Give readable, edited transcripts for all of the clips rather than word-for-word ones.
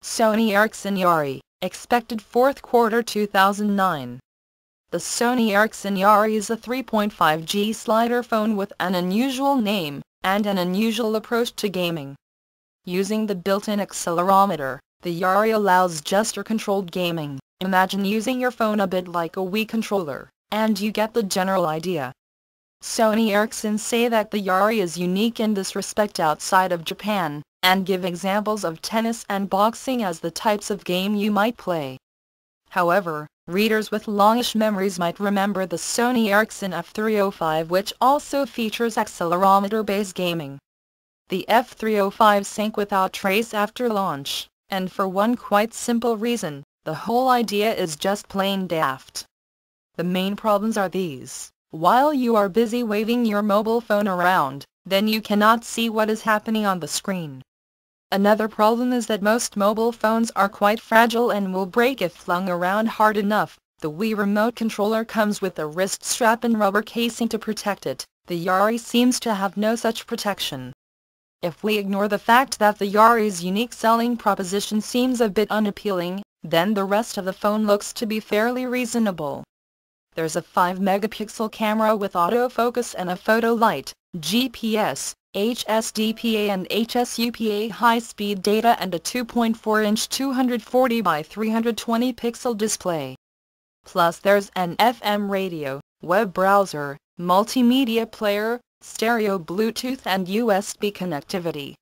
Sony Ericsson Yari, expected fourth quarter 2009. The Sony Ericsson Yari is a 3.5G slider phone with an unusual name and an unusual approach to gaming. Using the built-in accelerometer, the Yari allows gesture-controlled gaming. Imagine using your phone a bit like a Wii controller, and you get the general idea. Sony Ericsson say that the Yari is unique in this respect outside of Japan, and give examples of tennis and boxing as the types of game you might play. However, readers with longish memories might remember the Sony Ericsson F305, which also features accelerometer-based gaming. The F305 sank without trace after launch, and for one quite simple reason: the whole idea is just plain daft. The main problems are these: while you are busy waving your mobile phone around, then you cannot see what is happening on the screen. Another problem is that most mobile phones are quite fragile and will break if flung around hard enough. The Wii remote controller comes with a wrist strap and rubber casing to protect it. The Yari seems to have no such protection. If we ignore the fact that the Yari's unique selling proposition seems a bit unappealing, then the rest of the phone looks to be fairly reasonable. There's a 5-megapixel camera with autofocus and a photo light, GPS, HSDPA and HSUPA high-speed data, and a 2.4-inch 240 by 320 pixel display. Plus there's an FM radio, web browser, multimedia player, stereo Bluetooth and USB connectivity.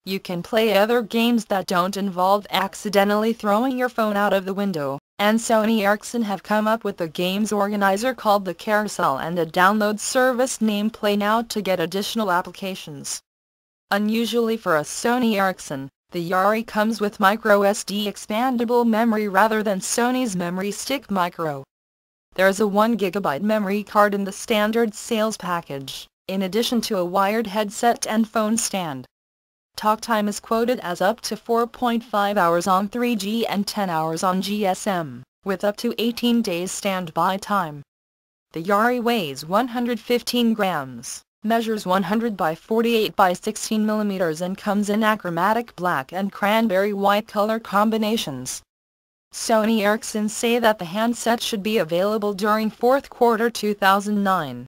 You can play other games that don't involve accidentally throwing your phone out of the window, and Sony Ericsson have come up with a games organizer called the Carousel and a download service named Play Now to get additional applications. Unusually for a Sony Ericsson, the Yari comes with microSD expandable memory rather than Sony's Memory Stick Micro. There's a 1GB memory card in the standard sales package, in addition to a wired headset and phone stand. Talk time is quoted as up to 4.5 hours on 3G and 10 hours on GSM, with up to 18 days standby time. The Yari weighs 115 grams, measures 100 by 48 by 16 millimeters and comes in achromatic black and cranberry white color combinations. Sony Ericsson say that the handset should be available during fourth quarter 2009.